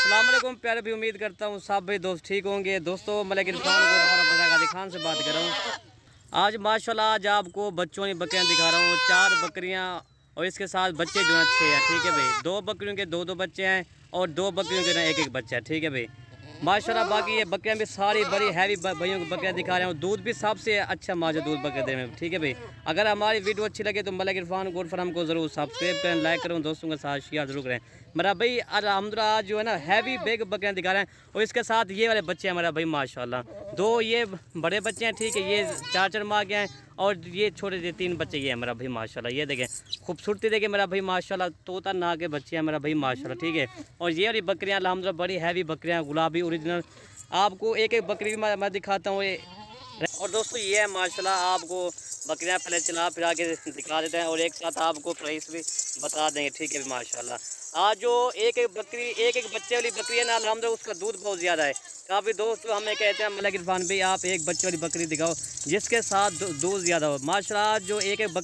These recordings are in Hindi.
अस्सलाम वालेकुम प्यारे भी, उम्मीद करता हूँ सब भाई दोस्त ठीक होंगे। दोस्तों मलिक इरफान खान से बात कर रहा हूँ। आज माशाल्लाह आज आपको बच्चों की बकरियाँ दिखा रहा हूँ। 4 बकरियाँ और इसके साथ बच्चे जो है 6 हैं। ठीक है भाई, 2 बकरियों के 2 बच्चे हैं और 2 बकरियों के ना 1 बच्चा है। ठीक है भाई माशाल्लाह। बाकी ये बकरियाँ भी सारी बड़ी हैवी भाइयों की बकरियाँ दिखा रहे हैं। दूध भी सबसे अच्छा माजा दूध बकरे दे में। ठीक है भाई, अगर हमारी वीडियो अच्छी लगे तो मलिक इरफान गोल्ड फार्म को ज़रूर सब्सक्राइब करें, लाइक करें, दोस्तों के साथ शेयर जरूर करें। मेरा भाई अल्हम्दुलिल्लाह आज जो है ना हैवी बिग बकरियाँ दिखा रहे हैं और इसके साथ ये वाले बच्चे हैं मेरा भाई माशाल्लाह। 2 ये बड़े बच्चे हैं। ठीक है, ये 4 माह के हैं और ये छोटे से 3 बच्चे ये हैं मेरा भाई माशाल्लाह। ये देखें खूबसूरती देखें मेरा भाई माशाल्लाह, तोता ना के बच्चे हैं मेरा भाई माशाल्लाह। ठीक है, और ये वाली बकरियाँ अल्हम्दुलिल्लाह बड़ी हैवी बकरियाँ गुलाबी ओरिजिनल। आपको एक एक बकरी मैं दिखाता हूँ। और दोस्तों ये है माशाल्लाह, आपको बकरियाँ पहले चला फिरा के दिखा देते हैं और एक साथ आपको प्राइस भी बता देंगे। ठीक है माशाल्लाह, आज जो एक एक बच्चे वाली बकरी है ना अल्हम्दुलिल्लाह उसका दूध बहुत ज़्यादा है। काफ़ी दोस्त हमें कहते हैं मलिक इरफान भाई आप एक बच्चे वाली बकरी दिखाओ जिसके साथ दूध ज़्यादा हो। माशाल्लाह जो एक एक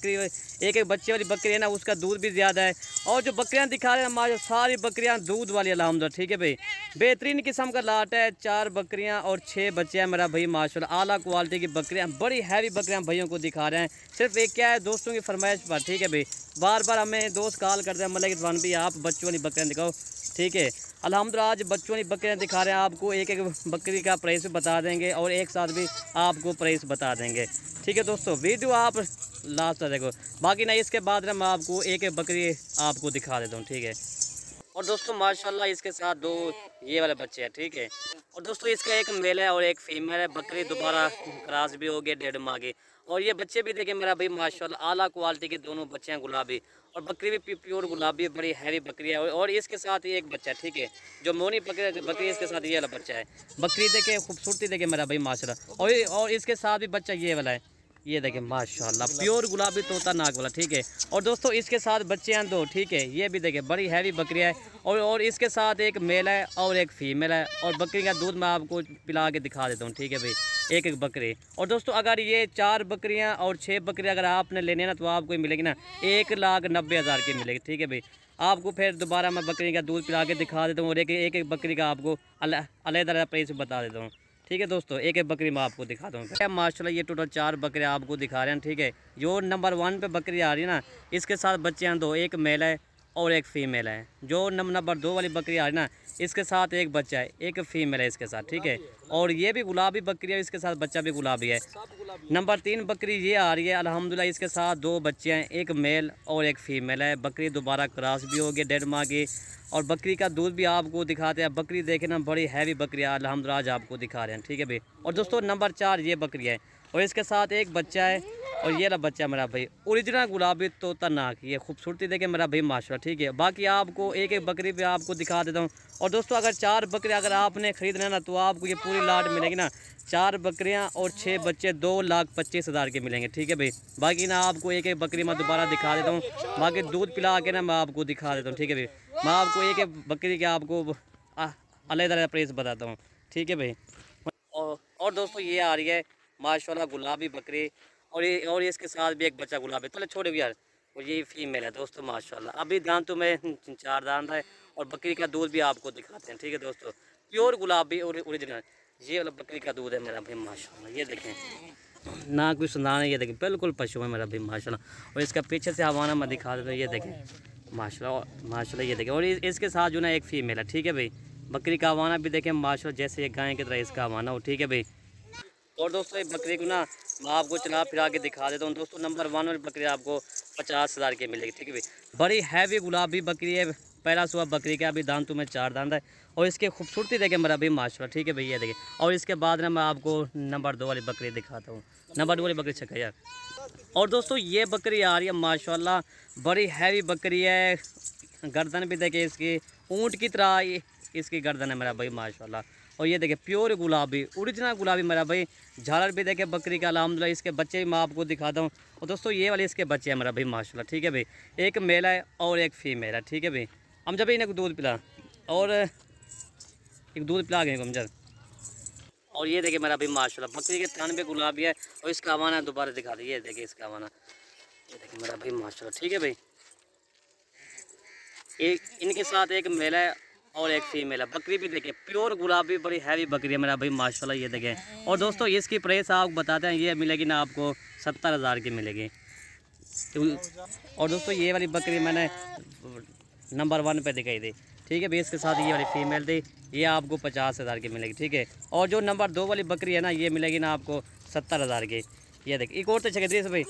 बच्चे वाली बकरी है ना उसका दूध भी ज़्यादा है। और जो बकरियाँ दिखा रहे हैं माशा सारी बकरियाँ दूध वाली अल्हम्दुलिल्लाह। ठीक है भाई, बेहतरीन किस्म का लाट है। 4 बकरियाँ और 6 बच्चे हैं मेरा भाई माशाल्लाह। आला क्वालिटी की बकरियाँ, बड़ी हैवी बकरियाँ भाइयों को दिखा रहे हैं। सिर्फ एक क्या है दोस्तों की फरमाइश पर। ठीक है भाई, बार बार हमें दोस्त कॉल करते हैं मलिक इरफान भी आप बच्चों वाली बकरियाँ दिखाओ। ठीक है अल्हम्दुलिल्लाह आज बच्चों वाली बकरियाँ दिखा रहे हैं। आपको एक एक बकरी का प्राइस भी बता देंगे और एक साथ भी आपको प्राइस बता देंगे। ठीक है दोस्तों, वीडियो आप लास्ट तक देखो। बाकी नहीं इसके बाद मैं आपको एक एक बकरी आपको दिखा देता हूँ। ठीक है, और दोस्तों माशाल्लाह इसके साथ 2 ये वाले बच्चे हैं। ठीक है, और दोस्तों इसका एक मेल है और एक फीमेल है। बकरी दोबारा क्रॉस भी हो गई 1.5 माह की। और ये बच्चे भी देखें मेरा भाई माशाल्लाह आला क्वालिटी के दोनों बच्चे हैं गुलाबी। और बकरी भी प्योर गुलाबी, बड़ी हैवी बकरी है। और इसके साथ एक बच्चा है। ठीक है, जो मोनी बकरी इसके साथ ये वाला बच्चा है। बकरी देखे खूबसूरती देखे मेरा भाई माशाल्लाह। और इसके साथ भी बच्चा ये वाला है। ये देखें माशाल्लाह प्योर गुलाबी तोता नाक वाला। ठीक है, और दोस्तों इसके साथ बच्चे हैं 2। ठीक है, ये भी देखें बड़ी हैवी बकरी है। और इसके साथ एक मेल है और एक फीमेल है। और बकरी का दूध मैं आपको पिला के दिखा देता हूँ। ठीक है भाई, एक एक बकरी। और दोस्तों अगर ये 4 बकरियाँ और 6 बकरियाँ अगर आपने लेने ना तो आपको मिलेगी ना 1,90,000 की मिलेगी। ठीक है भाई, आपको फिर दोबारा मैं बकरी का दूध पिला के दिखा देता हूँ और एक एक बकरी का आपको अलग प्राइस बता देता हूँ। ठीक है दोस्तों, एक एक बकरी मैं आपको दिखा दूँ। माशाल्लाह ये टोटल 4 बकरे आपको दिखा रहे हैं। ठीक है, जो नंबर 1 पे बकरी आ रही है ना इसके साथ बच्चे हैं 2, एक मेल है और एक फीमेल है। जो नंबर 2 वाली बकरी आ रही है ना इसके साथ एक बच्चा है, एक फीमेल है इसके साथ। ठीक है, और ये भी गुलाबी बकरी है, इसके साथ बच्चा भी गुलाबी है। नंबर 3 बकरी ये आ रही है अल्हम्दुलिल्लाह, इसके साथ 2 बच्चे हैं, एक मेल और एक फीमेल है। बकरी दोबारा क्रॉस भी होगी 1.5 माह की। और बकरी का दूध भी आपको दिखाते हैं। बकरी देखे ना बड़ी हैवी बकरी है अल्हम्दुलिल्लाह आज आपको दिखा रहे हैं। ठीक है भाई, और दोस्तों नंबर 4 ये बकरी है और इसके साथ एक बच्चा है। और ये रहा बच्चा मेरा भाई ओरिजिनल गुलाबी तोता नाक। ये खूबसूरती देखे मेरा भाई माशाल्लाह। ठीक है, बाकी आपको एक एक बकरी पे आपको दिखा देता हूँ। और दोस्तों अगर 4 बकरियाँ अगर आपने ख़रीदना है ना तो आपको ये पूरी लाट मिलेगी ना 4 बकरियाँ और 6 बच्चे 2,25,000 के मिलेंगे। ठीक है भाई, बाकी ना आपको एक एक बकरी मैं दोबारा दिखा देता हूँ। बाकी दूध पिला के ना मैं आपको दिखा देता हूँ। ठीक है भाई, मैं आपको एक एक बकरी के आपको अलग प्राइस बताता हूँ। ठीक है भाई, और दोस्तों ये आ रही है माशाल्लाह गुलाबी बकरी और इसके साथ भी एक बच्चा गुलाबी। चलो छोड़े यार, और ये फीमेल है दोस्तों माशाल्लाह। अभी दांतों में 4 दांत है और बकरी का दूध भी आपको दिखाते हैं। ठीक है दोस्तों, प्योर गुलाबी और ओरिजिनल ये वाला बकरी का दूध है मेरा भाई माशाल्लाह। ये देखें ना कोई सुनाना, ये देखें बिल्कुल पशु है मेरा भाई माशाल्लाह। और इसका पीछे से हवाना मैं दिखा देता हूँ। ये देखें माशाल्लाह ये देखें। और इसके साथ जो ना एक फीमेल है। ठीक है भाई, बकरी का हवाना भी देखें माशाल्लाह जैसे एक गाय की तरह इसका हवाना हो। ठीक है भाई, और दोस्तों ये बकरी को ना मैं आपको चला फिरा के दिखा देता हूँ। दोस्तों नंबर 1 वाली बकरी आपको 50,000 की मिलेगी। ठीक है भाई, बड़ी हैवी गुलाबी बकरी है। पहला सुबह बकरी का अभी दांतों में 4 दांत है और इसकी खूबसूरती देखें मेरा भाई माशाल्लाह। ठीक है भैया देखें, और इसके बाद ना मैं आपको नंबर 2 वाली बकरी दिखाता हूँ। नंबर 2 वाली बकरी छका यार। और दोस्तों ये बकरी आ रही है माशाल्लाह, बड़ी हैवी बकरी है। गर्दन भी देखें इसकी ऊँट की तरह इसकी गर्दन है मेरा भाई माशाल्लाह। और ये देखें प्योर गुलाबी ओरिजिनल गुलाबी मेरा भाई। झालर भी देखें बकरी का अल्हम्दुलिल्लाह। इसके बच्चे भी मैं आपको दिखाता हूँ। और दोस्तों ये वाले इसके बच्चे हैं मेरा भाई माशाल्लाह। ठीक है भाई, एक मेल है और एक फीमेल है। ठीक है भाई, हम जब इन्हें दूध पिला और एक दूध पिला गए हम जब। और ये देखें मेरा भाई माशाल्लाह बकरी के थान पे गुलाबी है और इसका हवाना दोबारा दिखा दे। ये देखें इसका हवाना, ये देखें मेरा भाई माशाल्लाह। ठीक है भाई, एक इनके साथ एक मेल है और एक फीमेल है। बकरी भी देखिए प्योर गुलाबी, बड़ी हैवी बकरी है मेरा भाई माशाल्लाह, ये देखें। और दोस्तों इसकी प्राइस आपको बताते हैं, ये मिलेगी ना आपको 70,000 की मिलेगी। और दोस्तों ये वाली बकरी मैंने नंबर 1 पे दिखाई दी, ठीक है भाई। इसके साथ ये वाली फीमेल थी, ये आपको 50,000 की मिलेगी, ठीक है। और जो नंबर 2 वाली बकरी है ना, ये मिलेगी ना आपको 70,000 की। ये देखिए एक और तो चेक भाई,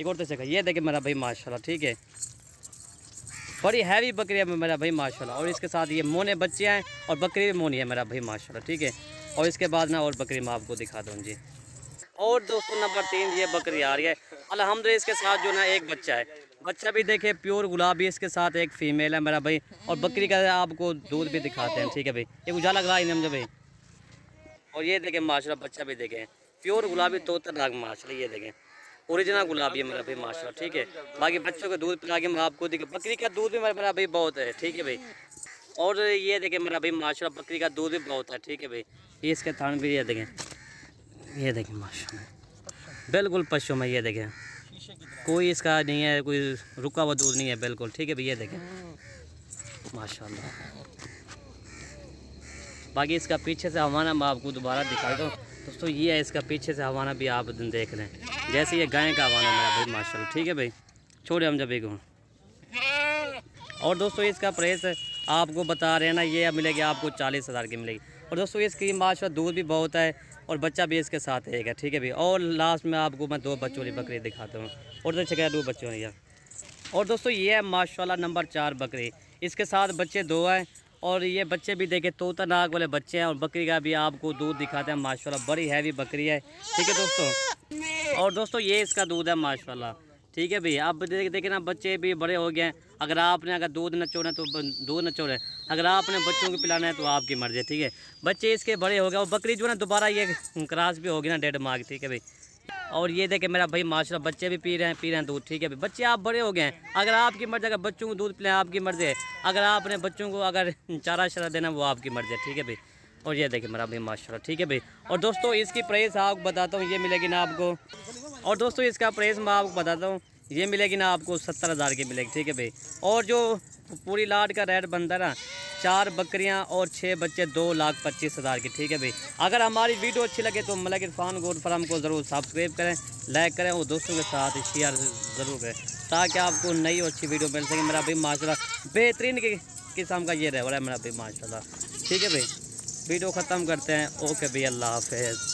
एक और तो चेक, ये देखिए मेरा भाई माशाल्लाह, ठीक है। बड़ी हैवी बकरी है मेरा भाई माशाल्लाह। और इसके साथ ये मोने बच्चे हैं और बकरी भी मोनी है मेरा भाई माशाल्लाह, ठीक है। और इसके बाद ना और बकरी मैं आपको दिखा दूँ जी। और दोस्तों नंबर 3 ये बकरी आ रही है अल्हम्दुलिल्लाह। इसके साथ जो ना एक बच्चा है, बच्चा भी देखे प्योर गुलाबी, इसके साथ एक फीमेल है मेरा भाई। और बकरी का आपको दूध भी दिखाते हैं, ठीक है भाई। ये उजाला लग रहा है मुझे भाई। और ये देखें माशाल्लाह बच्चा भी देखें, प्योर गुलाबी तोता नाग माशाल्लाह, ये देखें ओरिजिनल गुलाबी है मेरा भाई माशाल्लाह, ठीक है। बाकी बच्चों को दूध पिला के मैं आपको देखिए, बकरी का दूध भी मेरा भाई बहुत है, ठीक है भाई। और ये देखें मेरा भाई माशाल्लाह बकरी का दूध भी बहुत है, ठीक है भाई। ये इसके थान भी ये देखें, ये देखें माशाल्लाह बिल्कुल पशु में, ये देखें कोई इसका नहीं है, कोई रुका हुआ दूध नहीं है बिल्कुल, ठीक है भाई। ये देखें माशाल्लाह। बाकी इसका पीछे से हवाना मैं आपको दोबारा दिखा दूँ दोस्तों, ये है इसका पीछे से हवाना भी आप देख लें, जैसे ये गाय का हवाना मेरा भाई माशाल्लाह, ठीक है भाई। छोड़े हम जब एक। और दोस्तों इसका प्राइस आपको बता रहे हैं ना, ये मिलेगी आपको 40,000 की मिलेगी। और दोस्तों इसकी माशाल्लाह दूध भी बहुत है और बच्चा भी इसके साथ एक है, ठीक है भाई। और लास्ट में आपको मैं 2 बच्चों वाली बकरी दिखाता हूँ। और तो चेक 2 बच्चों वाली। और दोस्तों ये है माशाल्लाह नंबर 4 बकरी, इसके साथ बच्चे 2 हैं। और ये बच्चे भी देखे तोता नाग वाले बच्चे हैं। और बकरी का भी आपको दूध दिखाते हैं माशाल्लाह, बड़ी हैवी बकरी है, ठीक है दोस्तों। और दोस्तों ये इसका दूध है माशाल्लाह, ठीक है भाई। आप देखे ना बच्चे भी बड़े हो गए हैं। अगर दूध न चोना तो दूध न चोरे, अगर आपने बच्चों को पिलाना है तो आपकी मर्जी है, ठीक है। बच्चे इसके बड़े हो गए और बकरी जो है ना दोबारा ये क्रॉस भी होगी ना 1.5 माह की, ठीक है भाई। और ये देखे मेरा भाई माशाल्लाह बच्चे भी पी रहे हैं दूध, ठीक है भाई। बच्चे आप बड़े हो गए हैं, अगर आपकी मर्ज़ी, अगर बच्चों को दूध पिलाएं आपकी मर्ज़ी है, अगर आपने बच्चों को अगर चारा शरा देना वो आपकी मर्ज़ी है, ठीक है भाई। और ये देखे मेरा भाई माशाल्लाह, ठीक है भाई। और दोस्तों इसकी प्राइस आपको बताता हूँ, ये मिलेगी ना आपको। और दोस्तों इसका प्राइस मैं आपको बताता हूँ, ये मिलेगी ना आपको 70,000 की मिलेगी, ठीक है भाई। और जो पूरी लाट का रेट बनता है ना, 4 बकरियां और 6 बच्चे 2,25,000 की, ठीक है भाई। अगर हमारी वीडियो अच्छी लगे तो मलिक इरफान गोट फार्म को ज़रूर सब्सक्राइब करें, लाइक करें और दोस्तों के साथ शेयर ज़रूर करें, ताकि आपको नई और अच्छी वीडियो मिल सके। मेरा भाई माशाल्लाह बेहतरीन किस्म का ये रहा है मेरा भाई माशाल्लाह, ठीक है भाई। वीडियो ख़त्म करते हैं, ओके भाई, अल्लाह हाफ़िज़।